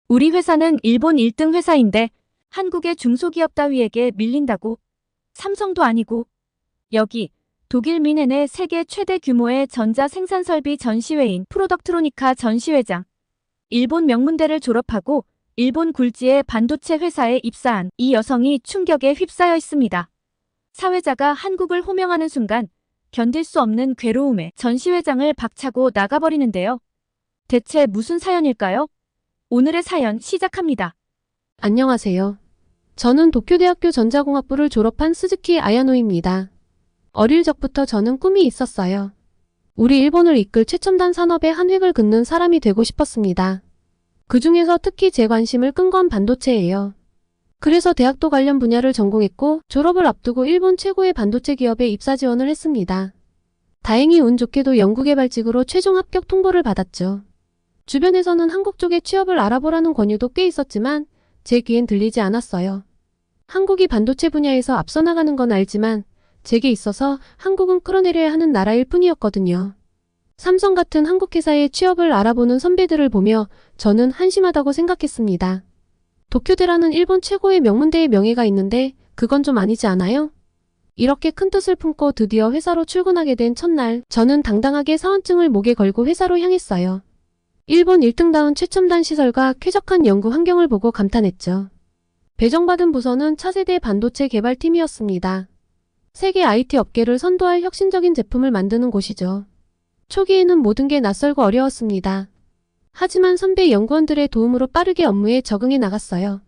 우리 회사는 일본 1등 회사인데 한국의 중소기업 따위에게 밀린다고. 삼성도 아니고. 여기 독일 미넨의 세계 최대 규모의 전자 생산 설비 전시회인 프로덕트로니카 전시회장. 일본 명문대를 졸업하고 일본 굴지의 반도체 회사에 입사한 이 여성이 충격에 휩싸여 있습니다. 사회자가 한국을 호명하는 순간 견딜 수 없는 괴로움에 전시회장을 박차고 나가버리는데요. 대체 무슨 사연일까요? 오늘의 사연 시작합니다. 안녕하세요. 저는 도쿄대학교 전자공학부를 졸업한 스즈키 아야노입니다. 어릴 적부터 저는 꿈이 있었어요. 우리 일본을 이끌 최첨단 산업의 한 획을 긋는 사람이 되고 싶었습니다. 그 중에서 특히 제 관심을 끈 건 반도체예요. 그래서 대학도 관련 분야를 전공했고 졸업을 앞두고 일본 최고의 반도체 기업에 입사 지원을 했습니다. 다행히 운 좋게도 연구개발직으로 최종 합격 통보를 받았죠. 주변에서는 한국 쪽에 취업을 알아보라는 권유도 꽤 있었지만 제 귀엔 들리지 않았어요. 한국이 반도체 분야에서 앞서 나가는 건 알지만 제게 있어서 한국은 끌어내려야 하는 나라일 뿐이었거든요. 삼성 같은 한국 회사에 취업을 알아보는 선배들을 보며 저는 한심하다고 생각했습니다. 도쿄대라는 일본 최고의 명문대의 명예가 있는데 그건 좀 아니지 않아요? 이렇게 큰 뜻을 품고 드디어 회사로 출근하게 된 첫날, 저는 당당하게 사원증을 목에 걸고 회사로 향했어요. 일본 1등다운 최첨단 시설과 쾌적한 연구 환경을 보고 감탄했죠. 배정받은 부서는 차세대 반도체 개발팀이었습니다. 세계 IT 업계를 선도할 혁신적인 제품을 만드는 곳이죠. 초기에는 모든 게 낯설고 어려웠습니다. 하지만 선배 연구원들의 도움으로 빠르게 업무에 적응해 나갔어요.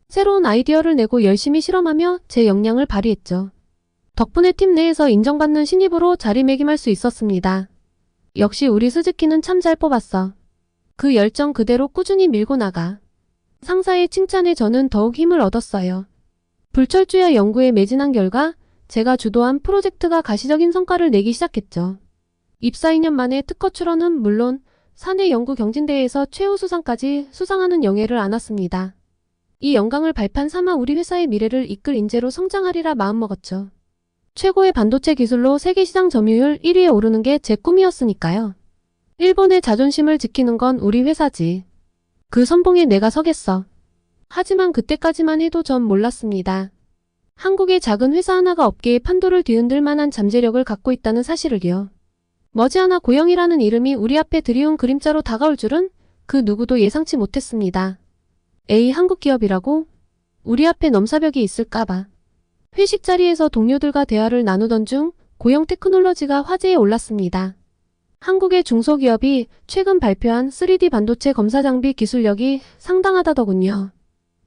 새로운 아이디어를 내고 열심히 실험하며 제 역량을 발휘했죠. 덕분에 팀 내에서 인정받는 신입으로 자리매김할 수 있었습니다. 역시 우리 스즈키는 참 잘 뽑았어. 그 열정 그대로 꾸준히 밀고 나가. 상사의 칭찬에 저는 더욱 힘을 얻었어요. 불철주야 연구에 매진한 결과 제가 주도한 프로젝트가 가시적인 성과를 내기 시작했죠. 입사 2년 만에 특허 출원은 물론 사내 연구 경진대회에서 최우수상까지 수상하는 영예를 안았습니다. 이 영광을 발판 삼아 우리 회사의 미래를 이끌 인재로 성장하리라 마음먹었죠. 최고의 반도체 기술로 세계시장 점유율 1위에 오르는 게 제 꿈이었으니까요. 일본의 자존심을 지키는 건 우리 회사지. 그 선봉에 내가 서겠어. 하지만 그때까지만 해도 전 몰랐습니다. 한국의 작은 회사 하나가 업계의 판도를 뒤흔들 만한 잠재력을 갖고 있다는 사실을요. 머지않아 고영이라는 이름이 우리 앞에 드리운 그림자로 다가올 줄은 그 누구도 예상치 못했습니다. 에이, 한국 기업이라고? 우리 앞에 넘사벽이 있을까봐. 회식 자리에서 동료들과 대화를 나누던 중 고영 테크놀로지가 화제에 올랐습니다. 한국의 중소기업이 최근 발표한 3D 반도체 검사 장비 기술력이 상당하다더군요.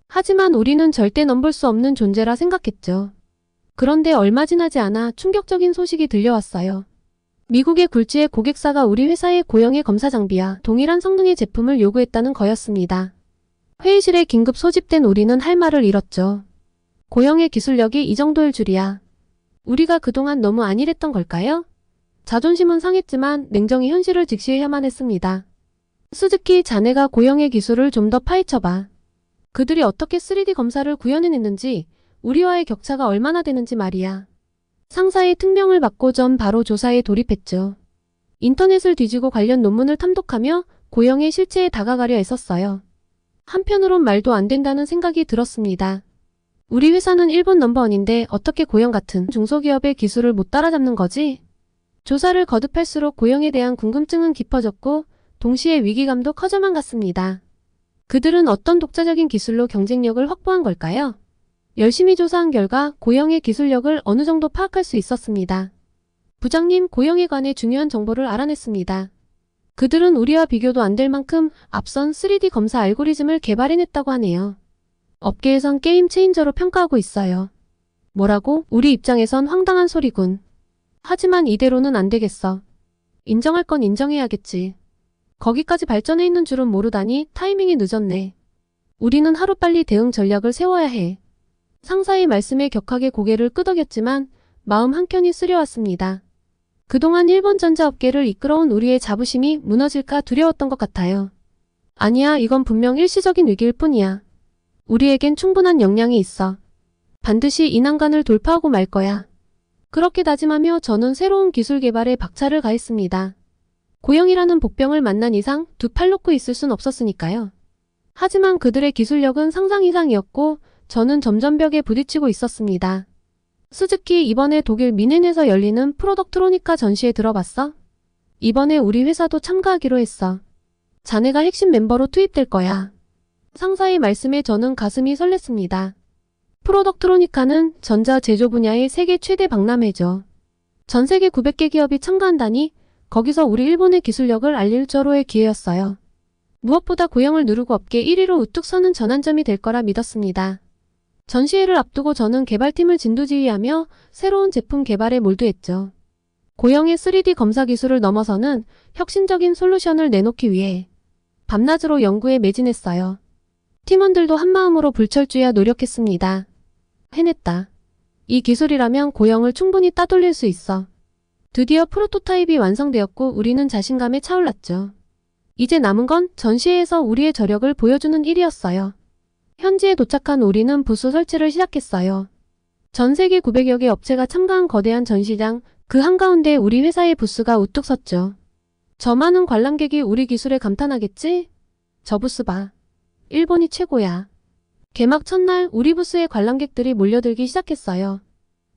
하지만 우리는 절대 넘볼 수 없는 존재라 생각했죠. 그런데 얼마 지나지 않아 충격적인 소식이 들려왔어요. 미국의 굴지의 고객사가 우리 회사의 고영의 검사 장비와 동일한 성능의 제품을 요구했다는 거였습니다. 회의실에 긴급 소집된 우리는 할 말을 잃었죠. 고영의 기술력이 이 정도일 줄이야. 우리가 그동안 너무 안일했던 걸까요? 자존심은 상했지만 냉정히 현실을 직시해야만 했습니다. 스즈키, 자네가 고영의 기술을 좀 더 파헤쳐봐. 그들이 어떻게 3D 검사를 구현해냈는지, 우리와의 격차가 얼마나 되는지 말이야. 상사의 특명을 받고 전 바로 조사에 돌입했죠. 인터넷을 뒤지고 관련 논문을 탐독하며 고영의 실체에 다가가려 애썼어요. 한편으론 말도 안 된다는 생각이 들었습니다. 우리 회사는 일본 넘버원인데 어떻게 고영 같은 중소기업의 기술을 못 따라잡는 거지? 조사를 거듭할수록 고영에 대한 궁금증은 깊어졌고 동시에 위기감도 커져만 갔습니다. 그들은 어떤 독자적인 기술로 경쟁력을 확보한 걸까요? 열심히 조사한 결과 고영의 기술력을 어느 정도 파악할 수 있었습니다. 부장님, 고영에 관해 중요한 정보를 알아냈습니다. 그들은 우리와 비교도 안 될 만큼 앞선 3D 검사 알고리즘을 개발해냈다고 하네요. 업계에선 게임 체인저로 평가하고 있어요. 뭐라고? 우리 입장에선 황당한 소리군. 하지만 이대로는 안 되겠어. 인정할 건 인정해야겠지. 거기까지 발전해 있는 줄은 모르다니 타이밍이 늦었네. 우리는 하루빨리 대응 전략을 세워야 해. 상사의 말씀에 격하게 고개를 끄덕였지만 마음 한켠이 쓰려왔습니다. 그동안 일본 전자업계를 이끌어온 우리의 자부심이 무너질까 두려웠던 것 같아요. 아니야, 이건 분명 일시적인 위기일 뿐이야. 우리에겐 충분한 역량이 있어. 반드시 이 난간을 돌파하고 말 거야. 그렇게 다짐하며 저는 새로운 기술 개발에 박차를 가했습니다. 고영이라는 복병을 만난 이상 두 팔 놓고 있을 순 없었으니까요. 하지만 그들의 기술력은 상상 이상이었고 저는 점점 벽에 부딪히고 있었습니다. 스즈키, 이번에 독일 미넨에서 열리는 프로덕트로니카 전시에 들어봤어? 이번에 우리 회사도 참가하기로 했어. 자네가 핵심 멤버로 투입될 거야. 상사의 말씀에 저는 가슴이 설렜습니다. 프로덕트로니카는 전자 제조 분야의 세계 최대 박람회죠. 전 세계 900개 기업이 참가한다니 거기서 우리 일본의 기술력을 알릴 절호의 기회였어요. 무엇보다 고영을 누르고 업계 1위로 우뚝 서는 전환점이 될 거라 믿었습니다. 전시회를 앞두고 저는 개발팀을 진두지휘하며 새로운 제품 개발에 몰두했죠. 고영의 3D 검사 기술을 넘어서는 혁신적인 솔루션을 내놓기 위해 밤낮으로 연구에 매진했어요. 팀원들도 한마음으로 불철주야 노력했습니다. 해냈다. 이 기술이라면 고영을 충분히 따돌릴 수 있어. 드디어 프로토타입이 완성되었고 우리는 자신감에 차올랐죠. 이제 남은 건 전시회에서 우리의 저력을 보여주는 일이었어요. 현지에 도착한 우리는 부스 설치를 시작했어요. 전 세계 900여 개 업체가 참가한 거대한 전시장, 그 한가운데 우리 회사의 부스가 우뚝 섰죠. 저 많은 관람객이 우리 기술에 감탄하겠지? 저 부스 봐. 일본이 최고야. 개막 첫날 우리 부스에 관람객들이 몰려들기 시작했어요.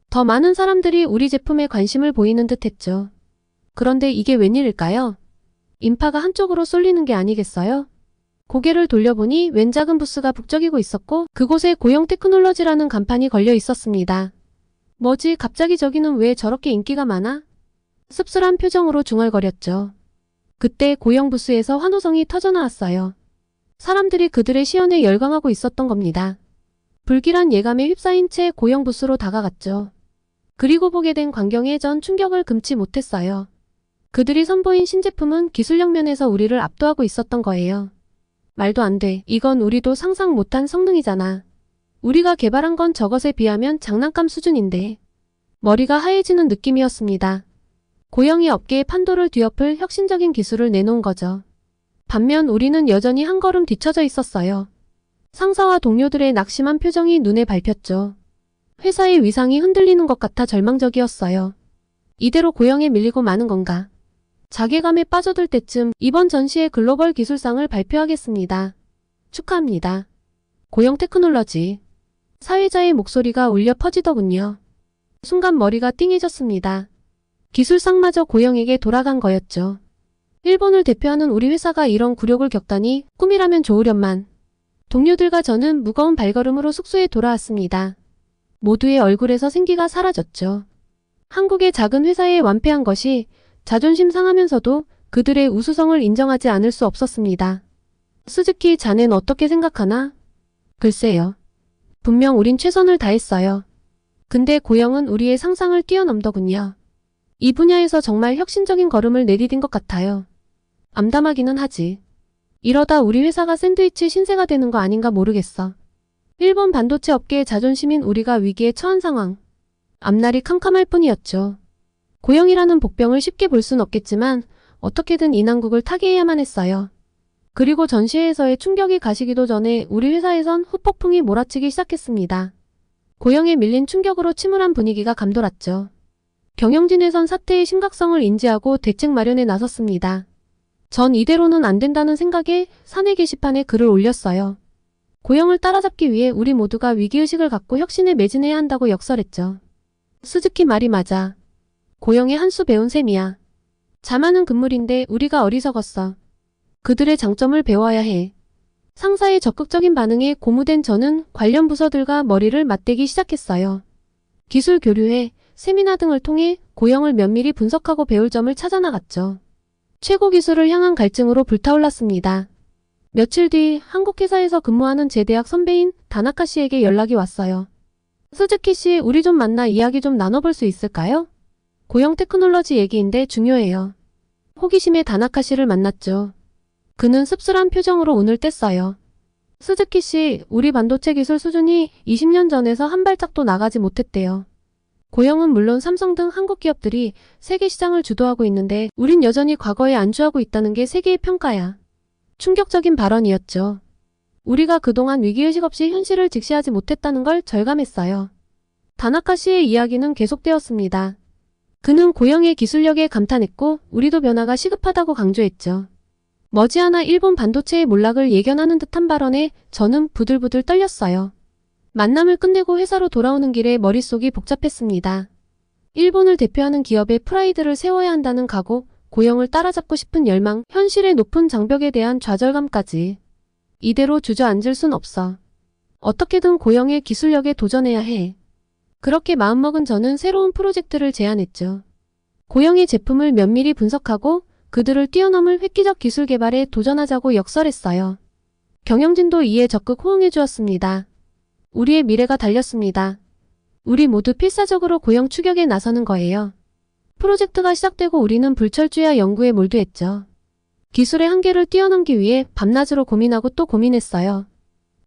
더 많은 사람들이 우리 제품에 관심을 보이는 듯 했죠. 그런데 이게 웬일일까요? 인파가 한쪽으로 쏠리는 게 아니겠어요? 고개를 돌려보니 웬 작은 부스가 북적이고 있었고 그곳에 고영 테크놀로지라는 간판이 걸려 있었습니다. 뭐지, 갑자기 저기는 왜 저렇게 인기가 많아? 씁쓸한 표정으로 중얼거렸죠. 그때 고영 부스에서 환호성이 터져나왔어요. 사람들이 그들의 시연에 열광하고 있었던 겁니다. 불길한 예감에 휩싸인 채 고영 부스로 다가갔죠. 그리고 보게 된 광경에 전 충격을 금치 못했어요. 그들이 선보인 신제품은 기술력 면에서 우리를 압도하고 있었던 거예요. 말도 안 돼. 이건 우리도 상상 못한 성능이잖아. 우리가 개발한 건 저것에 비하면 장난감 수준인데. 머리가 하얘지는 느낌이었습니다. 고영이 업계의 판도를 뒤엎을 혁신적인 기술을 내놓은 거죠. 반면 우리는 여전히 한 걸음 뒤처져 있었어요. 상사와 동료들의 낙심한 표정이 눈에 밟혔죠. 회사의 위상이 흔들리는 것 같아 절망적이었어요. 이대로 고영에 밀리고 마는 건가? 자괴감에 빠져들 때쯤 이번 전시의 글로벌 기술상을 발표하겠습니다. 축하합니다. 고영 테크놀로지. 사회자의 목소리가 울려 퍼지더군요. 순간 머리가 띵해졌습니다. 기술상마저 고영에게 돌아간 거였죠. 일본을 대표하는 우리 회사가 이런 굴욕을 겪다니 꿈이라면 좋으련만. 동료들과 저는 무거운 발걸음으로 숙소에 돌아왔습니다. 모두의 얼굴에서 생기가 사라졌죠. 한국의 작은 회사에 완패한 것이 자존심 상하면서도 그들의 우수성을 인정하지 않을 수 없었습니다. 스즈키, 자넨 어떻게 생각하나? 글쎄요. 분명 우린 최선을 다했어요. 근데 고영은 우리의 상상을 뛰어넘더군요. 이 분야에서 정말 혁신적인 걸음을 내디딘 것 같아요. 암담하기는 하지. 이러다 우리 회사가 샌드위치 신세가 되는 거 아닌가 모르겠어. 일본 반도체 업계의 자존심인 우리가 위기에 처한 상황. 앞날이 캄캄할 뿐이었죠. 고영이라는 복병을 쉽게 볼 순 없겠지만 어떻게든 이 난국을 타개해야만 했어요. 그리고 전시회에서의 충격이 가시기도 전에 우리 회사에선 후폭풍이 몰아치기 시작했습니다. 고영에 밀린 충격으로 침울한 분위기가 감돌았죠. 경영진에선 사태의 심각성을 인지하고 대책 마련에 나섰습니다. 전 이대로는 안 된다는 생각에 사내 게시판에 글을 올렸어요. 고영을 따라잡기 위해 우리 모두가 위기의식을 갖고 혁신에 매진해야 한다고 역설했죠. 스즈키 말이 맞아. 고영의 한 수 배운 셈이야. 자만은 금물인데 우리가 어리석었어. 그들의 장점을 배워야 해. 상사의 적극적인 반응에 고무된 저는 관련 부서들과 머리를 맞대기 시작했어요. 기술 교류회, 세미나 등을 통해 고영을 면밀히 분석하고 배울 점을 찾아나갔죠. 최고 기술을 향한 갈증으로 불타올랐습니다. 며칠 뒤 한국 회사에서 근무하는 제 대학 선배인 다나카 씨에게 연락이 왔어요. 스즈키 씨, 우리 좀 만나 이야기 좀 나눠볼 수 있을까요? 고영 테크놀로지 얘기인데 중요해요. 호기심에 다나카 씨를 만났죠. 그는 씁쓸한 표정으로 운을 뗐어요. 스즈키 씨, 우리 반도체 기술 수준이 20년 전에서 한 발짝도 나가지 못했대요. 고영은 물론 삼성 등 한국 기업들이 세계 시장을 주도하고 있는데 우린 여전히 과거에 안주하고 있다는 게 세계의 평가야. 충격적인 발언이었죠. 우리가 그동안 위기의식 없이 현실을 직시하지 못했다는 걸 절감했어요. 다나카 씨의 이야기는 계속되었습니다. 그는 고영의 기술력에 감탄했고 우리도 변화가 시급하다고 강조했죠. 머지않아 일본 반도체의 몰락을 예견하는 듯한 발언에 저는 부들부들 떨렸어요. 만남을 끝내고 회사로 돌아오는 길에 머릿속이 복잡했습니다. 일본을 대표하는 기업의 프라이드를 세워야 한다는 각오, 고영을 따라잡고 싶은 열망, 현실의 높은 장벽에 대한 좌절감까지. 이대로 주저앉을 순 없어. 어떻게든 고영의 기술력에 도전해야 해. 그렇게 마음먹은 저는 새로운 프로젝트를 제안했죠. 고영의 제품을 면밀히 분석하고 그들을 뛰어넘을 획기적 기술 개발에 도전하자고 역설했어요. 경영진도 이에 적극 호응해 주었습니다. 우리의 미래가 달렸습니다. 우리 모두 필사적으로 고영 추격에 나서는 거예요. 프로젝트가 시작되고 우리는 불철주야 연구에 몰두했죠. 기술의 한계를 뛰어넘기 위해 밤낮으로 고민하고 또 고민했어요.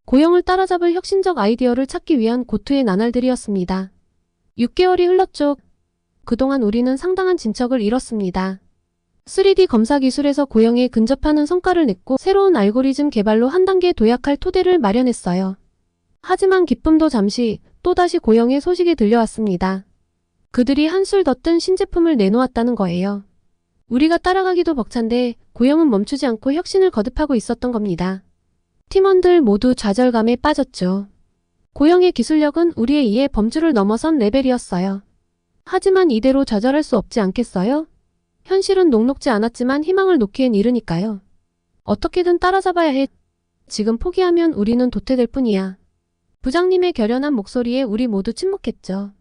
고영을 따라잡을 혁신적 아이디어를 찾기 위한 고투의 나날들이었습니다. 6개월이 흘렀죠. 그동안 우리는 상당한 진척을 이뤘습니다. 3D 검사 기술에서 고영에 근접하는 성과를 냈고 새로운 알고리즘 개발로 한 단계 도약할 토대를 마련했어요. 하지만 기쁨도 잠시 또다시 고영의 소식이 들려왔습니다. 그들이 한술 더 뜬 신제품을 내놓았다는 거예요. 우리가 따라가기도 벅찬데 고영은 멈추지 않고 혁신을 거듭하고 있었던 겁니다. 팀원들 모두 좌절감에 빠졌죠. 고영의 기술력은 우리에 의해 범주를 넘어선 레벨이었어요. 하지만 이대로 좌절할 수 없지 않겠어요? 현실은 녹록지 않았지만 희망을 놓기엔 이르니까요. 어떻게든 따라잡아야 해. 지금 포기하면 우리는 도태될 뿐이야. 부장님의 결연한 목소리에 우리 모두 침묵했죠.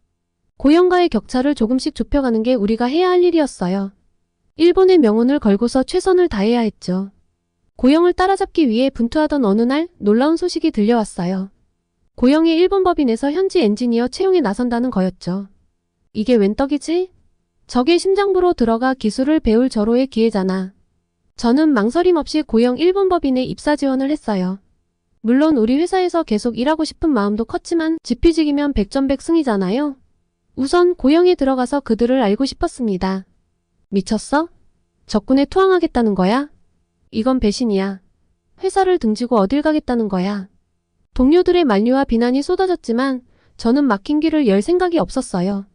고영과의 격차를 조금씩 좁혀가는 게 우리가 해야 할 일이었어요. 일본의 명운을 걸고서 최선을 다해야 했죠. 고영을 따라잡기 위해 분투하던 어느 날 놀라운 소식이 들려왔어요. 고영의 일본 법인에서 현지 엔지니어 채용에 나선다는 거였죠. 이게 웬 떡이지? 적의 심장부로 들어가 기술을 배울 절호의 기회잖아. 저는 망설임 없이 고영 일본 법인에 입사 지원을 했어요. 물론 우리 회사에서 계속 일하고 싶은 마음도 컸지만 지피지기면 백전백승이잖아요. 우선 고영에 들어가서 그들을 알고 싶었습니다. 미쳤어? 적군에 투항하겠다는 거야? 이건 배신이야. 회사를 등지고 어딜 가겠다는 거야. 동료들의 만류와 비난이 쏟아졌지만 저는 막힌 길을 열 생각이 없었어요.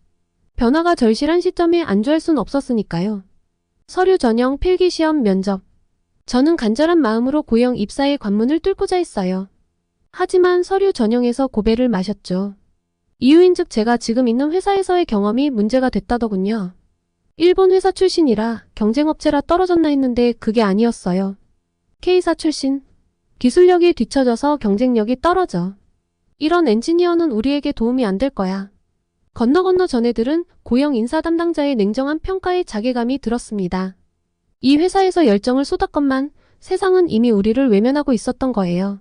변화가 절실한 시점에 안주할 순 없었으니까요. 서류 전형, 필기시험, 면접. 저는 간절한 마음으로 고영 입사의 관문을 뚫고자 했어요. 하지만 서류 전형에서 고배를 마셨죠. 이유인즉 제가 지금 있는 회사에서의 경험이 문제가 됐다더군요. 일본 회사 출신이라 경쟁업체라 떨어졌나 했는데 그게 아니었어요. K사 출신. 기술력이 뒤처져서 경쟁력이 떨어져. 이런 엔지니어는 우리에게 도움이 안 될 거야. 건너 전애들은 고영 인사 담당자의 냉정한 평가에 자괴감이 들었습니다. 이 회사에서 열정을 쏟았건만 세상은 이미 우리를 외면하고 있었던 거예요.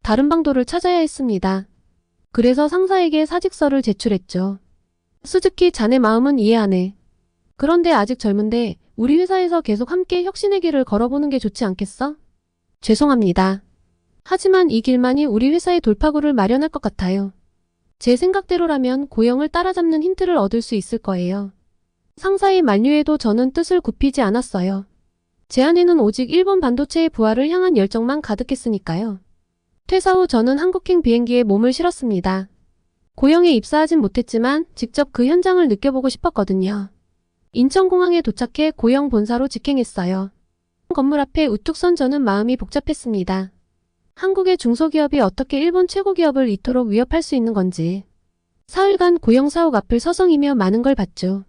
다른 방도를 찾아야 했습니다. 그래서 상사에게 사직서를 제출했죠. 스즈키, 자네 마음은 이해하네. 그런데 아직 젊은데 우리 회사에서 계속 함께 혁신의 길을 걸어보는 게 좋지 않겠어? 죄송합니다. 하지만 이 길만이 우리 회사의 돌파구를 마련할 것 같아요. 제 생각대로라면 고영을 따라잡는 힌트를 얻을 수 있을 거예요. 상사의 만류에도 저는 뜻을 굽히지 않았어요. 제 안에는 오직 일본 반도체의 부활을 향한 열정만 가득했으니까요. 퇴사 후 저는 한국행 비행기에 몸을 실었습니다. 고영에 입사하진 못했지만 직접 그 현장을 느껴보고 싶었거든요. 인천공항에 도착해 고영 본사로 직행했어요. 건물 앞에 우뚝 선 저는 마음이 복잡했습니다. 한국의 중소기업이 어떻게 일본 최고기업을 이토록 위협할 수 있는 건지. 사흘간 고영 사옥 앞을 서성이며 많은 걸 봤죠.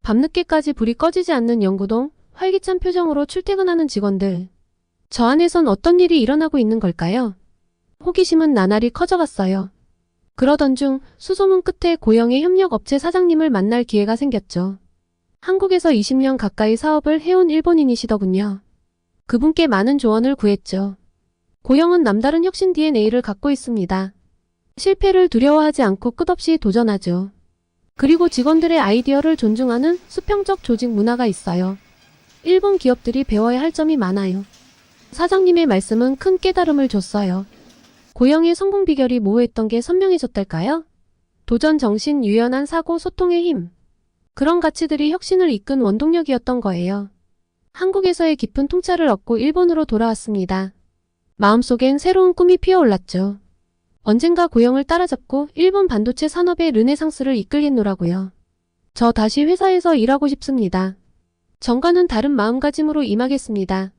밤늦게까지 불이 꺼지지 않는 연구동, 활기찬 표정으로 출퇴근하는 직원들. 저 안에선 어떤 일이 일어나고 있는 걸까요? 호기심은 나날이 커져갔어요. 그러던 중 수소문 끝에 고영의 협력업체 사장님을 만날 기회가 생겼죠. 한국에서 20년 가까이 사업을 해온 일본인이시더군요. 그분께 많은 조언을 구했죠. 고영은 남다른 혁신 DNA를 갖고 있습니다. 실패를 두려워하지 않고 끝없이 도전하죠. 그리고 직원들의 아이디어를 존중하는 수평적 조직 문화가 있어요. 일본 기업들이 배워야 할 점이 많아요. 사장님의 말씀은 큰 깨달음을 줬어요. 고영의 성공 비결이 모호했던 게 선명해졌달까요? 도전 정신, 유연한 사고, 소통의 힘. 그런 가치들이 혁신을 이끈 원동력이었던 거예요. 한국에서의 깊은 통찰을 얻고 일본으로 돌아왔습니다. 마음속엔 새로운 꿈이 피어올랐죠. 언젠가 고영을 따라잡고 일본 반도체 산업의 르네상스를 이끌겠노라고요. 저 다시 회사에서 일하고 싶습니다. 전과는 다른 마음가짐으로 임하겠습니다.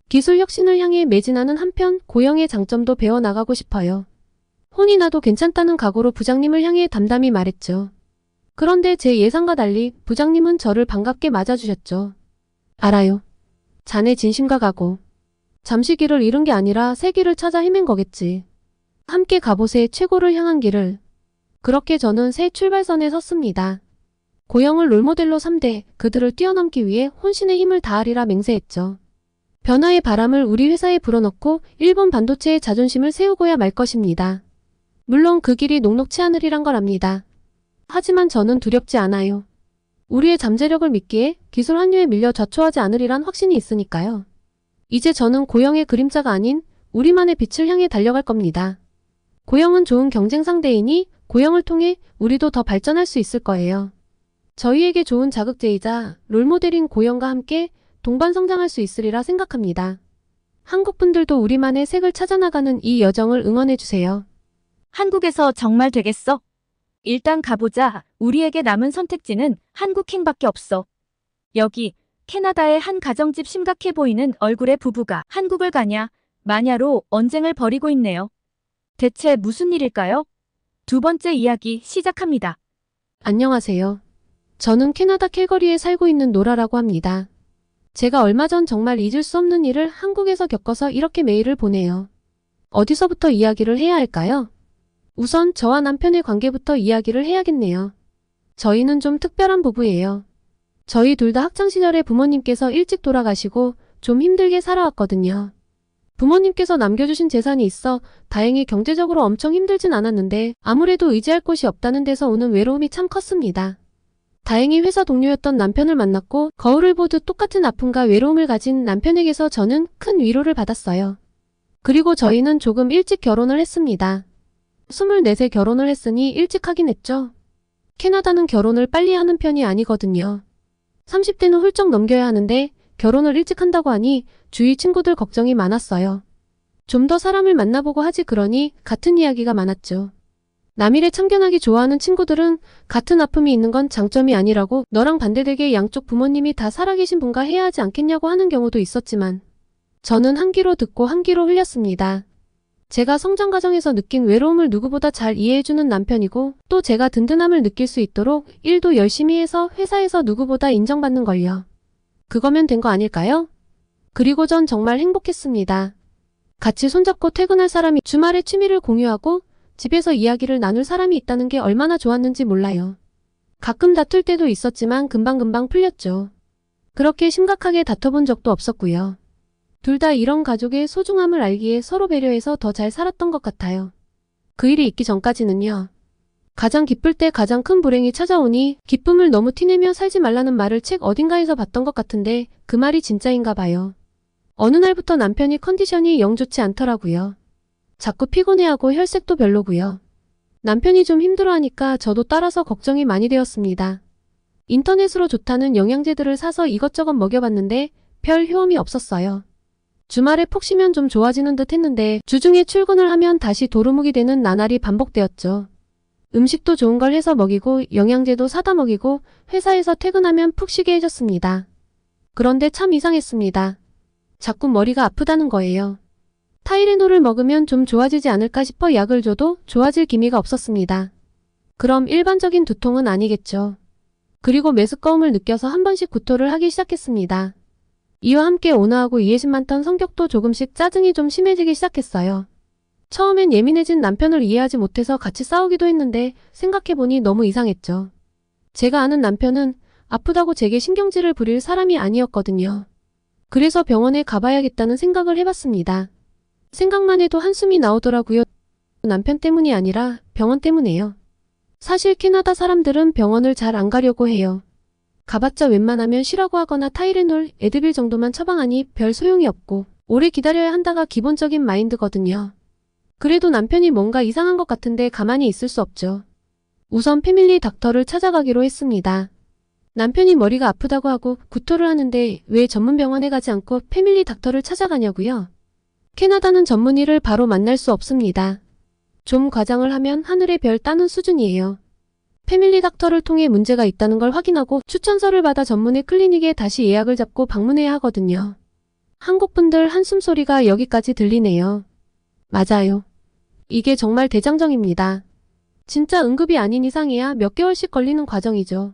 기술 혁신을 향해 매진하는 한편 고영의 장점도 배워나가고 싶어요. 혼이 나도 괜찮다는 각오로 부장님을 향해 담담히 말했죠. 그런데 제 예상과 달리 부장님은 저를 반갑게 맞아주셨죠. 알아요. 자네 진심과 각오. 잠시 길을 잃은 게 아니라 새 길을 찾아 헤맨 거겠지. 함께 가보세 최고를 향한 길을. 그렇게 저는 새 출발선에 섰습니다. 고영을 롤모델로 삼되 그들을 뛰어넘기 위해 혼신의 힘을 다하리라 맹세했죠. 변화의 바람을 우리 회사에 불어넣고 일본 반도체의 자존심을 세우고야 말 것입니다. 물론 그 길이 녹록치 않으리란 걸 압니다. 하지만 저는 두렵지 않아요. 우리의 잠재력을 믿기에 기술 한류에 밀려 좌초하지 않으리란 확신이 있으니까요. 이제 저는 고영의 그림자가 아닌 우리만의 빛을 향해 달려갈 겁니다. 고영은 좋은 경쟁 상대이니 고영을 통해 우리도 더 발전할 수 있을 거예요. 저희에게 좋은 자극제이자 롤모델인 고영과 함께 동반 성장할 수 있으리라 생각합니다. 한국 분들도 우리만의 색을 찾아나가는 이 여정을 응원해주세요. 한국에서 정말 되겠어? 일단 가보자. 우리에게 남은 선택지는 한국행밖에 없어. 여기 캐나다의 한 가정집 심각해 보이는 얼굴의 부부가 한국을 가냐 마냐로 언쟁을 벌이고 있네요. 대체 무슨 일일까요? 두 번째 이야기 시작합니다. 안녕하세요. 저는 캐나다 캘거리에 살고 있는 노라라고 합니다. 제가 얼마 전 정말 잊을 수 없는 일을 한국에서 겪어서 이렇게 메일을 보내요. 어디서부터 이야기를 해야 할까요? 우선 저와 남편의 관계부터 이야기를 해야겠네요. 저희는 좀 특별한 부부예요. 저희 둘 다 학창시절에 부모님께서 일찍 돌아가시고 좀 힘들게 살아왔거든요. 부모님께서 남겨주신 재산이 있어 다행히 경제적으로 엄청 힘들진 않았는데 아무래도 의지할 곳이 없다는 데서 오는 외로움이 참 컸습니다. 다행히 회사 동료였던 남편을 만났고 거울을 보듯 똑같은 아픔과 외로움을 가진 남편에게서 저는 큰 위로를 받았어요. 그리고 저희는 조금 일찍 결혼을 했습니다. 24세 결혼을 했으니 일찍 하긴 했죠. 캐나다는 결혼을 빨리 하는 편이 아니거든요. 30대는 훌쩍 넘겨야 하는데 결혼을 일찍 한다고 하니 주위 친구들 걱정이 많았어요. 좀 더 사람을 만나보고 하지 그러니 같은 이야기가 많았죠. 남일에 참견하기 좋아하는 친구들은 같은 아픔이 있는 건 장점이 아니라고 너랑 반대되게 양쪽 부모님이 다 살아계신 분과 해야 하지 않겠냐고 하는 경우도 있었지만 저는 한 귀로 듣고 한 귀로 흘렸습니다. 제가 성장 과정에서 느낀 외로움을 누구보다 잘 이해해주는 남편이고 또 제가 든든함을 느낄 수 있도록 일도 열심히 해서 회사에서 누구보다 인정받는 걸요. 그거면 된 거 아닐까요? 그리고 전 정말 행복했습니다. 같이 손잡고 퇴근할 사람이 주말에 취미를 공유하고 집에서 이야기를 나눌 사람이 있다는 게 얼마나 좋았는지 몰라요. 가끔 다툴 때도 있었지만 금방금방 풀렸죠. 그렇게 심각하게 다퉈본 적도 없었고요. 둘 다 이런 가족의 소중함을 알기에 서로 배려해서 더 잘 살았던 것 같아요. 그 일이 있기 전까지는요. 가장 기쁠 때 가장 큰 불행이 찾아오니 기쁨을 너무 티내며 살지 말라는 말을 책 어딘가에서 봤던 것 같은데 그 말이 진짜인가 봐요. 어느 날부터 남편이 컨디션이 영 좋지 않더라고요. 자꾸 피곤해하고 혈색도 별로고요. 남편이 좀 힘들어하니까 저도 따라서 걱정이 많이 되었습니다. 인터넷으로 좋다는 영양제들을 사서 이것저것 먹여봤는데 별 효험이 없었어요. 주말에 푹 쉬면 좀 좋아지는 듯 했는데 주중에 출근을 하면 다시 도루묵이 되는 나날이 반복되었죠. 음식도 좋은 걸 해서 먹이고 영양제도 사다 먹이고 회사에서 퇴근하면 푹 쉬게 해줬습니다. 그런데 참 이상했습니다. 자꾸 머리가 아프다는 거예요. 타이레놀을 먹으면 좀 좋아지지 않을까 싶어 약을 줘도 좋아질 기미가 없었습니다. 그럼 일반적인 두통은 아니겠죠. 그리고 메스꺼움을 느껴서 한 번씩 구토를 하기 시작했습니다. 이와 함께 온화하고 이해심 많던 성격도 조금씩 짜증이 좀 심해지기 시작했어요. 처음엔 예민해진 남편을 이해하지 못해서 같이 싸우기도 했는데 생각해보니 너무 이상했죠. 제가 아는 남편은 아프다고 제게 신경질을 부릴 사람이 아니었거든요. 그래서 병원에 가봐야겠다는 생각을 해봤습니다. 생각만 해도 한숨이 나오더라고요. 남편 때문이 아니라 병원 때문에요. 사실 캐나다 사람들은 병원을 잘 안 가려고 해요. 가봤자 웬만하면 쉬라고 하거나 타이레놀, 에드빌 정도만 처방하니 별 소용이 없고 오래 기다려야 한다가 기본적인 마인드거든요. 그래도 남편이 뭔가 이상한 것 같은데 가만히 있을 수 없죠. 우선 패밀리 닥터를 찾아가기로 했습니다. 남편이 머리가 아프다고 하고 구토를 하는데 왜 전문 병원에 가지 않고 패밀리 닥터를 찾아가냐고요? 캐나다는 전문의를 바로 만날 수 없습니다. 좀 과장을 하면 하늘의 별 따는 수준이에요. 패밀리 닥터를 통해 문제가 있다는 걸 확인하고 추천서를 받아 전문의 클리닉에 다시 예약을 잡고 방문해야 하거든요. 한국분들 한숨소리가 여기까지 들리네요. 맞아요. 이게 정말 대장정입니다. 진짜 응급이 아닌 이상이야 몇 개월씩 걸리는 과정이죠.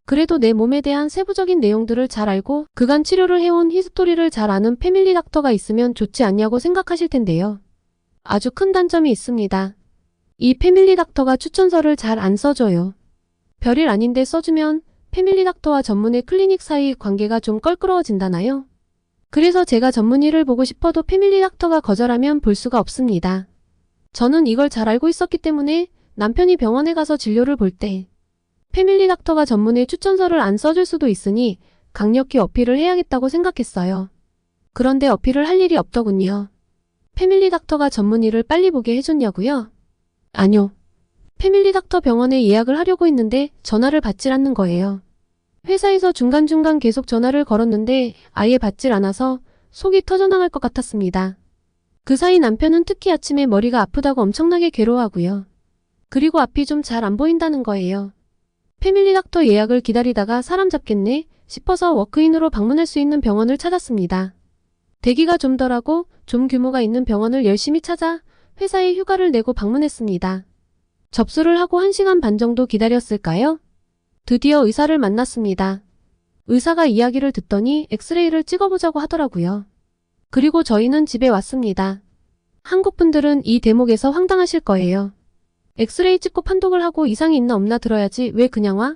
그래도 내 몸에 대한 세부적인 내용들을 잘 알고 그간 치료를 해온 히스토리를 잘 아는 패밀리 닥터가 있으면 좋지 않냐고 생각하실 텐데요. 아주 큰 단점이 있습니다. 이 패밀리 닥터가 추천서를 잘 안 써줘요. 별일 아닌데 써주면 패밀리 닥터와 전문의 클리닉 사이 관계가 좀 껄끄러워진다나요? 그래서 제가 전문의를 보고 싶어도 패밀리 닥터가 거절하면 볼 수가 없습니다. 저는 이걸 잘 알고 있었기 때문에 남편이 병원에 가서 진료를 볼 때 패밀리 닥터가 전문의 추천서를 안 써줄 수도 있으니 강력히 어필을 해야겠다고 생각했어요. 그런데 어필을 할 일이 없더군요. 패밀리 닥터가 전문의를 빨리 보게 해줬냐고요? 아니요. 패밀리 닥터 병원에 예약을 하려고 했는데 전화를 받질 않는 거예요. 회사에서 중간중간 계속 전화를 걸었는데 아예 받질 않아서 속이 터져나갈 것 같았습니다. 그 사이 남편은 특히 아침에 머리가 아프다고 엄청나게 괴로워하고요. 그리고 앞이 좀 잘 안 보인다는 거예요. 패밀리 닥터 예약을 기다리다가 사람 잡겠네 싶어서 워크인으로 방문할 수 있는 병원을 찾았습니다. 대기가 좀 덜하고 좀 규모가 있는 병원을 열심히 찾아 회사에 휴가를 내고 방문했습니다. 접수를 하고 1시간 반 정도 기다렸을까요? 드디어 의사를 만났습니다. 의사가 이야기를 듣더니 엑스레이를 찍어보자고 하더라고요. 그리고 저희는 집에 왔습니다. 한국 분들은 이 대목에서 황당하실 거예요. 엑스레이 찍고 판독을 하고 이상이 있나 없나 들어야지 왜 그냥 와?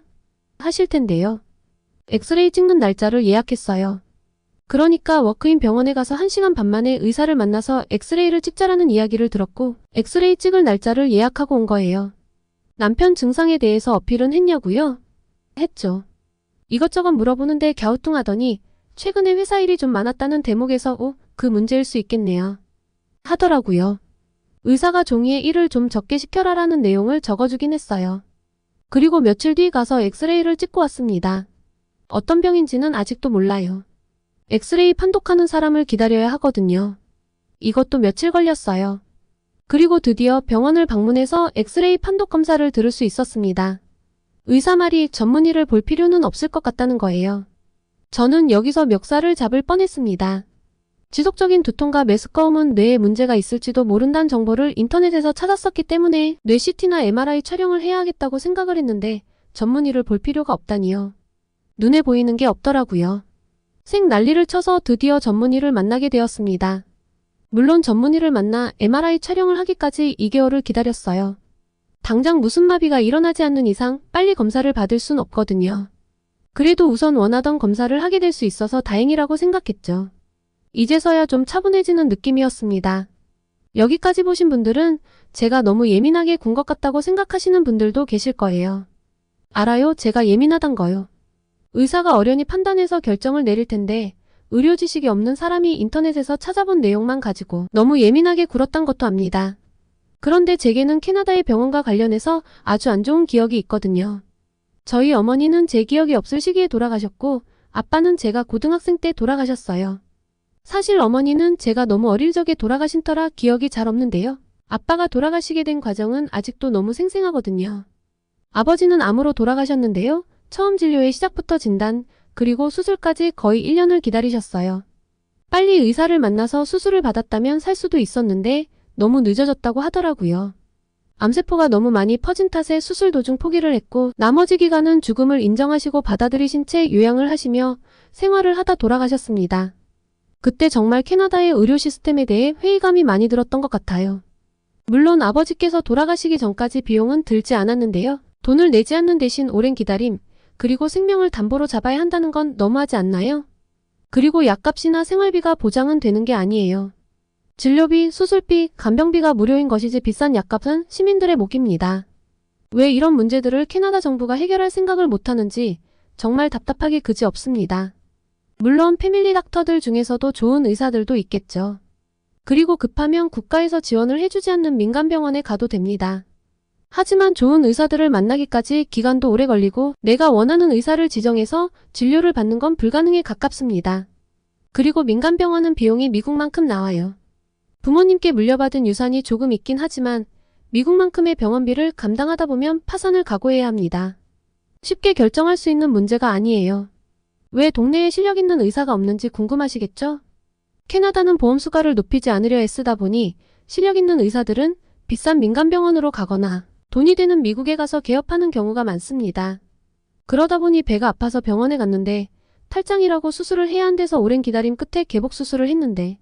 하실 텐데요. 엑스레이 찍는 날짜를 예약했어요. 그러니까 워크인 병원에 가서 1시간 반 만에 의사를 만나서 엑스레이를 찍자라는 이야기를 들었고 엑스레이 찍을 날짜를 예약하고 온 거예요. 남편 증상에 대해서 어필은 했냐고요? 했죠. 이것저것 물어보는데 갸우뚱하더니 최근에 회사 일이 좀 많았다는 대목에서 그 문제일 수 있겠네요. 하더라고요. 의사가 종이에 일을 좀 적게 시켜라라는 내용을 적어주긴 했어요. 그리고 며칠 뒤 가서 엑스레이를 찍고 왔습니다. 어떤 병인지는 아직도 몰라요. 엑스레이 판독하는 사람을 기다려야 하거든요. 이것도 며칠 걸렸어요. 그리고 드디어 병원을 방문해서 엑스레이 판독 검사를 들을 수 있었습니다. 의사 말이 전문의를 볼 필요는 없을 것 같다는 거예요. 저는 여기서 멱살을 잡을 뻔했습니다. 지속적인 두통과 메스꺼움은 뇌에 문제가 있을지도 모른다는 정보를 인터넷에서 찾았었기 때문에 뇌 CT나 MRI 촬영을 해야 하겠다고 생각을 했는데 전문의를 볼 필요가 없다니요. 눈에 보이는 게 없더라고요. 생 난리를 쳐서 드디어 전문의를 만나게 되었습니다. 물론 전문의를 만나 MRI 촬영을 하기까지 2개월을 기다렸어요. 당장 무슨 마비가 일어나지 않는 이상 빨리 검사를 받을 순 없거든요. 그래도 우선 원하던 검사를 하게 될 수 있어서 다행이라고 생각했죠. 이제서야 좀 차분해지는 느낌이었습니다. 여기까지 보신 분들은 제가 너무 예민하게 군 것 같다고 생각하시는 분들도 계실 거예요. 알아요, 제가 예민하단 거요. 의사가 어련히 판단해서 결정을 내릴 텐데 의료 지식이 없는 사람이 인터넷에서 찾아본 내용만 가지고 너무 예민하게 굴었단 것도 압니다. 그런데 제게는 캐나다의 병원과 관련해서 아주 안 좋은 기억이 있거든요. 저희 어머니는 제 기억이 없을 시기에 돌아가셨고 아빠는 제가 고등학생 때 돌아가셨어요. 사실 어머니는 제가 너무 어릴 적에 돌아가신 터라 기억이 잘 없는데요. 아빠가 돌아가시게 된 과정은 아직도 너무 생생하거든요. 아버지는 암으로 돌아가셨는데요. 처음 진료의 시작부터 진단, 그리고 수술까지 거의 1년을 기다리셨어요. 빨리 의사를 만나서 수술을 받았다면 살 수도 있었는데 너무 늦어졌다고 하더라고요. 암세포가 너무 많이 퍼진 탓에 수술 도중 포기를 했고 나머지 기간은 죽음을 인정하시고 받아들이신 채 요양을 하시며 생활을 하다 돌아가셨습니다. 그때 정말 캐나다의 의료 시스템에 대해 회의감이 많이 들었던 것 같아요. 물론 아버지께서 돌아가시기 전까지 비용은 들지 않았는데요. 돈을 내지 않는 대신 오랜 기다림, 그리고 생명을 담보로 잡아야 한다는 건 너무하지 않나요? 그리고 약값이나 생활비가 보장은 되는 게 아니에요. 진료비, 수술비, 간병비가 무료인 것이지 비싼 약값은 시민들의 몫입니다. 왜 이런 문제들을 캐나다 정부가 해결할 생각을 못하는지 정말 답답하기 그지없습니다. 물론 패밀리 닥터들 중에서도 좋은 의사들도 있겠죠. 그리고 급하면 국가에서 지원을 해주지 않는 민간병원에 가도 됩니다. 하지만 좋은 의사들을 만나기까지 기간도 오래 걸리고 내가 원하는 의사를 지정해서 진료를 받는 건 불가능에 가깝습니다. 그리고 민간병원은 비용이 미국만큼 나와요. 부모님께 물려받은 유산이 조금 있긴 하지만 미국만큼의 병원비를 감당하다 보면 파산을 각오해야 합니다. 쉽게 결정할 수 있는 문제가 아니에요. 왜 동네에 실력 있는 의사가 없는지 궁금하시겠죠? 캐나다는 보험 수가를 높이지 않으려 애쓰다 보니 실력 있는 의사들은 비싼 민간병원으로 가거나 돈이 되는 미국에 가서 개업하는 경우가 많습니다. 그러다 보니 배가 아파서 병원에 갔는데 탈장이라고 수술을 해야 한대서 오랜 기다림 끝에 개복 수술을 했는데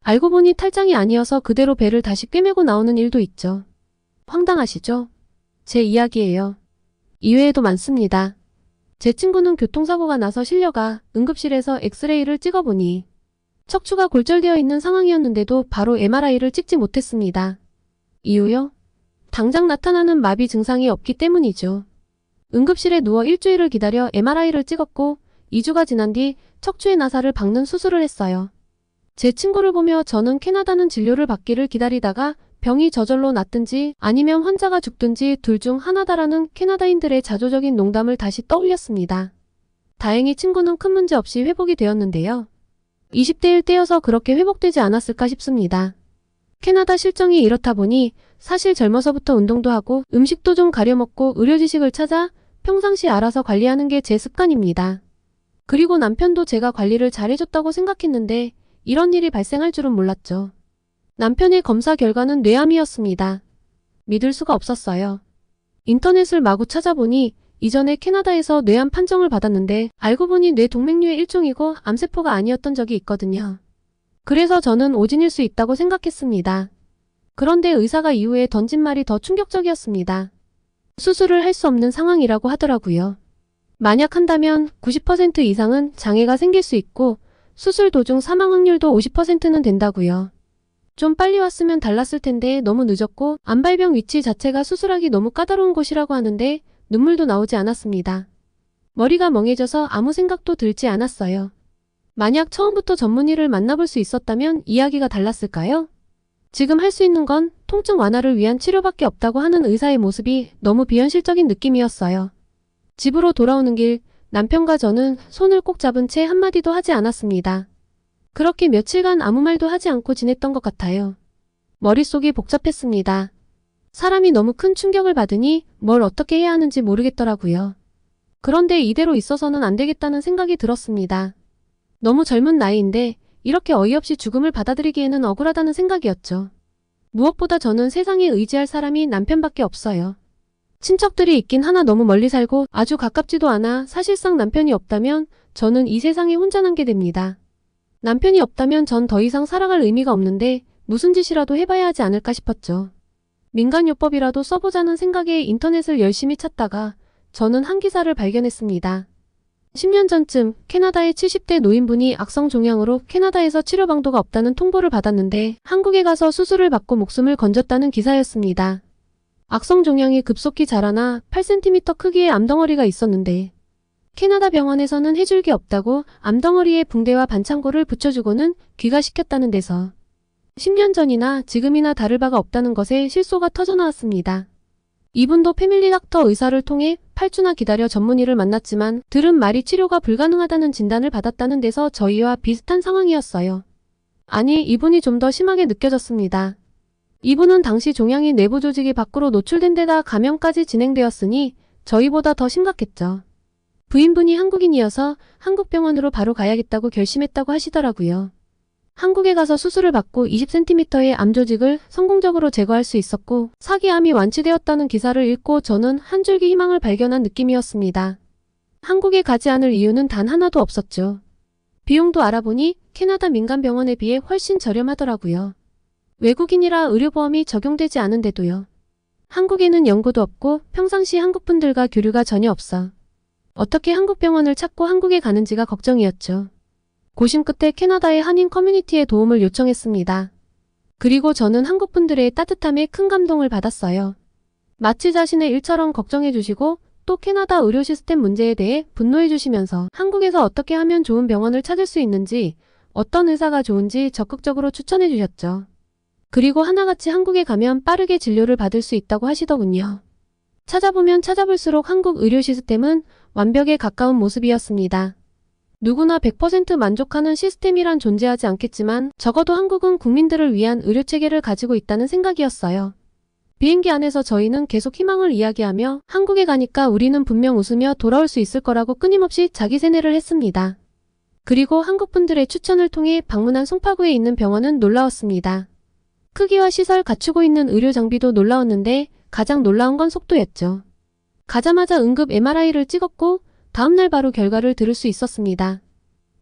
알고 보니 탈장이 아니어서 그대로 배를 다시 꿰매고 나오는 일도 있죠. 황당하시죠? 제 이야기예요. 이외에도 많습니다. 제 친구는 교통사고가 나서 실려가 응급실에서 엑스레이를 찍어보니 척추가 골절되어 있는 상황이었는데도 바로 MRI를 찍지 못했습니다. 이유요? 당장 나타나는 마비 증상이 없기 때문이죠. 응급실에 누워 일주일을 기다려 MRI를 찍었고 2주가 지난 뒤 척추의 나사를 박는 수술을 했어요. 제 친구를 보며 저는 캐나다는 진료를 받기를 기다리다가 병이 저절로 낫든지 아니면 환자가 죽든지 둘 중 하나다라는 캐나다인들의 자조적인 농담을 다시 떠올렸습니다. 다행히 친구는 큰 문제 없이 회복이 되었는데요. 20대일 때여서 그렇게 회복되지 않았을까 싶습니다. 캐나다 실정이 이렇다 보니 사실 젊어서부터 운동도 하고 음식도 좀 가려먹고 의료 지식을 찾아 평상시 알아서 관리하는 게 제 습관입니다. 그리고 남편도 제가 관리를 잘해줬다고 생각했는데 이런 일이 발생할 줄은 몰랐죠. 남편의 검사 결과는 뇌암이었습니다. 믿을 수가 없었어요. 인터넷을 마구 찾아보니 이전에 캐나다에서 뇌암 판정을 받았는데 알고 보니 뇌 동맥류의 일종이고 암세포가 아니었던 적이 있거든요. 그래서 저는 오진일 수 있다고 생각했습니다. 그런데 의사가 이후에 던진 말이 더 충격적이었습니다. 수술을 할 수 없는 상황이라고 하더라고요. 만약 한다면 90% 이상은 장애가 생길 수 있고 수술 도중 사망 확률도 50%는 된다고요. 좀 빨리 왔으면 달랐을 텐데 너무 늦었고 암발병 위치 자체가 수술하기 너무 까다로운 곳이라고 하는데 눈물도 나오지 않았습니다. 머리가 멍해져서 아무 생각도 들지 않았어요. 만약 처음부터 전문의를 만나볼 수 있었다면 이야기가 달랐을까요? 지금 할 수 있는 건 통증 완화를 위한 치료밖에 없다고 하는 의사의 모습이 너무 비현실적인 느낌이었어요. 집으로 돌아오는 길 남편과 저는 손을 꼭 잡은 채 한마디도 하지 않았습니다. 그렇게 며칠간 아무 말도 하지 않고 지냈던 것 같아요. 머릿속이 복잡했습니다. 사람이 너무 큰 충격을 받으니 뭘 어떻게 해야 하는지 모르겠더라고요. 그런데 이대로 있어서는 안 되겠다는 생각이 들었습니다. 너무 젊은 나이인데 이렇게 어이없이 죽음을 받아들이기에는 억울하다는 생각이었죠. 무엇보다 저는 세상에 의지할 사람이 남편밖에 없어요. 친척들이 있긴 하나 너무 멀리 살고 아주 가깝지도 않아 사실상 남편이 없다면 저는 이 세상에 혼자 남게 됩니다. 남편이 없다면 전 더 이상 살아갈 의미가 없는데 무슨 짓이라도 해봐야 하지 않을까 싶었죠. 민간요법이라도 써보자는 생각에 인터넷을 열심히 찾다가 저는 한 기사를 발견했습니다. 10년 전쯤 캐나다의 70대 노인분이 악성 종양으로 캐나다에서 치료 방도가 없다는 통보를 받았는데 한국에 가서 수술을 받고 목숨을 건졌다는 기사였습니다. 악성 종양이 급속히 자라나 8cm 크기의 암덩어리가 있었는데 캐나다 병원에서는 해줄 게 없다고 암덩어리에 붕대와 반창고를 붙여주고는 귀가시켰다는 데서 10년 전이나 지금이나 다를 바가 없다는 것에 실소가 터져나왔습니다. 이분도 패밀리 닥터 의사를 통해 8주나 기다려 전문의를 만났지만 들은 말이 치료가 불가능하다는 진단을 받았다는 데서 저희와 비슷한 상황이었어요. 아니, 이분이 좀 더 심하게 느껴졌습니다. 이분은 당시 종양이 내부 조직이 밖으로 노출된 데다 감염까지 진행되었으니 저희보다 더 심각했죠. 부인분이 한국인이어서 한국 병원으로 바로 가야겠다고 결심했다고 하시더라고요. 한국에 가서 수술을 받고 20cm의 암 조직을 성공적으로 제거할 수 있었고 사기암이 완치되었다는 기사를 읽고 저는 한 줄기 희망을 발견한 느낌이었습니다. 한국에 가지 않을 이유는 단 하나도 없었죠. 비용도 알아보니 캐나다 민간병원에 비해 훨씬 저렴하더라고요. 외국인이라 의료보험이 적용되지 않은데도요. 한국에는 연고도 없고 평상시 한국분들과 교류가 전혀 없어 어떻게 한국 병원을 찾고 한국에 가는지가 걱정이었죠. 고심 끝에 캐나다의 한인 커뮤니티에 도움을 요청했습니다. 그리고 저는 한국분들의 따뜻함에 큰 감동을 받았어요. 마치 자신의 일처럼 걱정해 주시고 또 캐나다 의료 시스템 문제에 대해 분노해 주시면서 한국에서 어떻게 하면 좋은 병원을 찾을 수 있는지 어떤 의사가 좋은지 적극적으로 추천해 주셨죠. 그리고 하나같이 한국에 가면 빠르게 진료를 받을 수 있다고 하시더군요. 찾아보면 찾아볼수록 한국 의료 시스템은 완벽에 가까운 모습이었습니다. 누구나 100% 만족하는 시스템이란 존재하지 않겠지만 적어도 한국은 국민들을 위한 의료체계를 가지고 있다는 생각이었어요. 비행기 안에서 저희는 계속 희망을 이야기하며 한국에 가니까 우리는 분명 웃으며 돌아올 수 있을 거라고 끊임없이 자기 세뇌를 했습니다. 그리고 한국분들의 추천을 통해 방문한 송파구에 있는 병원은 놀라웠습니다. 크기와 시설 갖추고 있는 의료 장비도 놀라웠는데 가장 놀라운 건 속도였죠. 가자마자 응급 MRI를 찍었고 다음날 바로 결과를 들을 수 있었습니다.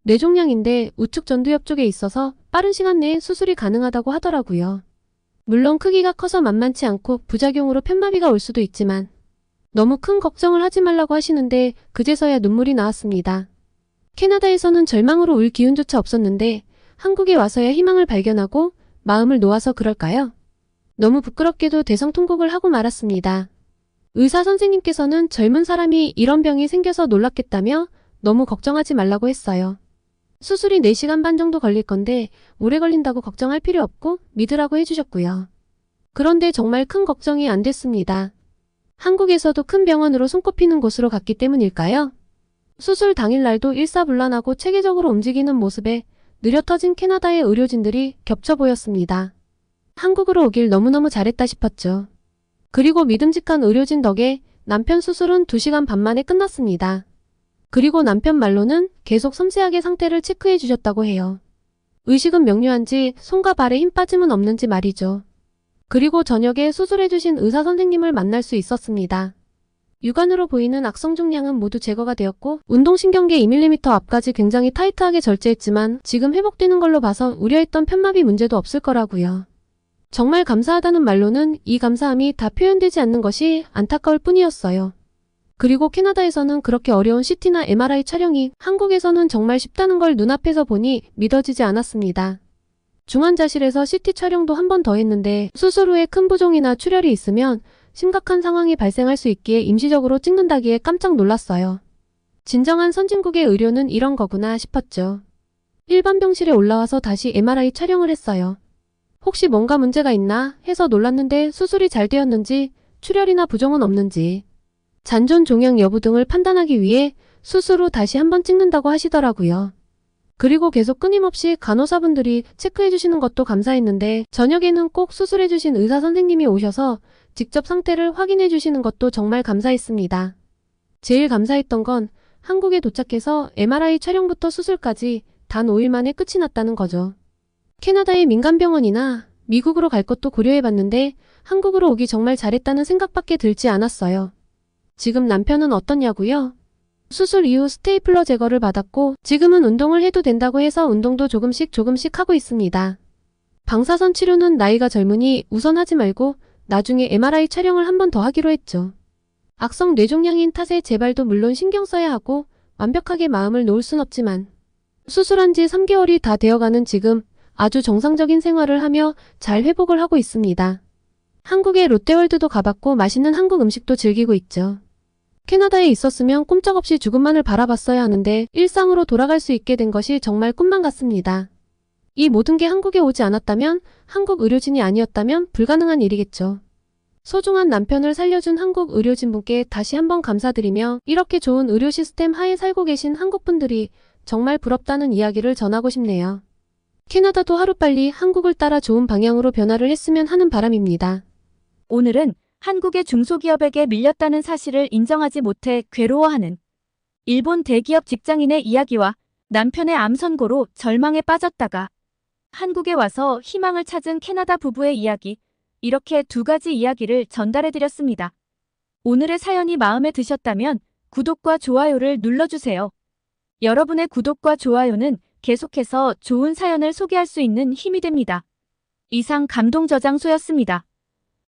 뇌종양인데 우측 전두엽 쪽에 있어서 빠른 시간 내에 수술이 가능하다고 하더라고요. 물론 크기가 커서 만만치 않고 부작용으로 편마비가 올 수도 있지만 너무 큰 걱정을 하지 말라고 하시는데 그제서야 눈물이 나왔습니다. 캐나다에서는 절망으로 울 기운조차 없었는데 한국에 와서야 희망을 발견하고 마음을 놓아서 그럴까요? 너무 부끄럽게도 대성통곡을 하고 말았습니다. 의사 선생님께서는 젊은 사람이 이런 병이 생겨서 놀랐겠다며 너무 걱정하지 말라고 했어요. 수술이 4시간 반 정도 걸릴 건데 오래 걸린다고 걱정할 필요 없고 믿으라고 해주셨고요. 그런데 정말 큰 걱정이 안 됐습니다. 한국에서도 큰 병원으로 손꼽히는 곳으로 갔기 때문일까요? 수술 당일날도 일사불란하고 체계적으로 움직이는 모습에 느려 터진 캐나다의 의료진들이 겹쳐 보였습니다. 한국으로 오길 너무너무 잘했다 싶었죠. 그리고 믿음직한 의료진 덕에 남편 수술은 2시간 반 만에 끝났습니다. 그리고 남편 말로는 계속 섬세하게 상태를 체크해 주셨다고 해요. 의식은 명료한지 손과 발에 힘 빠짐은 없는지 말이죠. 그리고 저녁에 수술해 주신 의사 선생님을 만날 수 있었습니다. 육안으로 보이는 악성 종양은 모두 제거가 되었고 운동신경계 2mm 앞까지 굉장히 타이트하게 절제했지만 지금 회복되는 걸로 봐서 우려했던 편마비 문제도 없을 거라고요. 정말 감사하다는 말로는 이 감사함이 다 표현되지 않는 것이 안타까울 뿐이었어요. 그리고 캐나다에서는 그렇게 어려운 CT나 MRI 촬영이 한국에서는 정말 쉽다는 걸 눈앞에서 보니 믿어지지 않았습니다. 중환자실에서 CT 촬영도 한 번 더 했는데 수술 후에 큰 부종이나 출혈이 있으면 심각한 상황이 발생할 수 있기에 임시적으로 찍는다기에 깜짝 놀랐어요. 진정한 선진국의 의료는 이런 거구나 싶었죠. 일반 병실에 올라와서 다시 MRI 촬영을 했어요. 혹시 뭔가 문제가 있나 해서 놀랐는데 수술이 잘 되었는지 출혈이나 부종은 없는지 잔존 종양 여부 등을 판단하기 위해 수술 후 다시 한번 찍는다고 하시더라고요. 그리고 계속 끊임없이 간호사분들이 체크해 주시는 것도 감사했는데 저녁에는 꼭 수술해 주신 의사 선생님이 오셔서 직접 상태를 확인해 주시는 것도 정말 감사했습니다. 제일 감사했던 건 한국에 도착해서 MRI 촬영부터 수술까지 단 5일 만에 끝이 났다는 거죠. 캐나다의 민간병원이나 미국으로 갈 것도 고려해봤는데 한국으로 오기 정말 잘했다는 생각밖에 들지 않았어요. 지금 남편은 어떠냐고요? 수술 이후 스테이플러 제거를 받았고 지금은 운동을 해도 된다고 해서 운동도 조금씩 하고 있습니다. 방사선 치료는 나이가 젊으니 우선 하지 말고 나중에 MRI 촬영을 한 번 더 하기로 했죠. 악성 뇌종양인 탓에 재발도 물론 신경 써야 하고 완벽하게 마음을 놓을 순 없지만 수술한 지 3개월이 다 되어가는 지금 아주 정상적인 생활을 하며 잘 회복을 하고 있습니다. 한국의 롯데월드도 가봤고 맛있는 한국 음식도 즐기고 있죠. 캐나다에 있었으면 꼼짝없이 죽음만을 바라봤어야 하는데 일상으로 돌아갈 수 있게 된 것이 정말 꿈만 같습니다. 이 모든 게 한국에 오지 않았다면 한국 의료진이 아니었다면 불가능한 일이겠죠. 소중한 남편을 살려준 한국 의료진분께 다시 한번 감사드리며 이렇게 좋은 의료 시스템 하에 살고 계신 한국분들이 정말 부럽다는 이야기를 전하고 싶네요. 캐나다도 하루빨리 한국을 따라 좋은 방향으로 변화를 했으면 하는 바람입니다. 오늘은 한국의 중소기업에게 밀렸다는 사실을 인정하지 못해 괴로워하는 일본 대기업 직장인의 이야기와 남편의 암 선고로 절망에 빠졌다가 한국에 와서 희망을 찾은 캐나다 부부의 이야기, 이렇게 2가지 이야기를 전달해드렸습니다. 오늘의 사연이 마음에 드셨다면 구독과 좋아요를 눌러주세요. 여러분의 구독과 좋아요는 계속해서 좋은 사연을 소개할 수 있는 힘이 됩니다. 이상 감동저장소였습니다.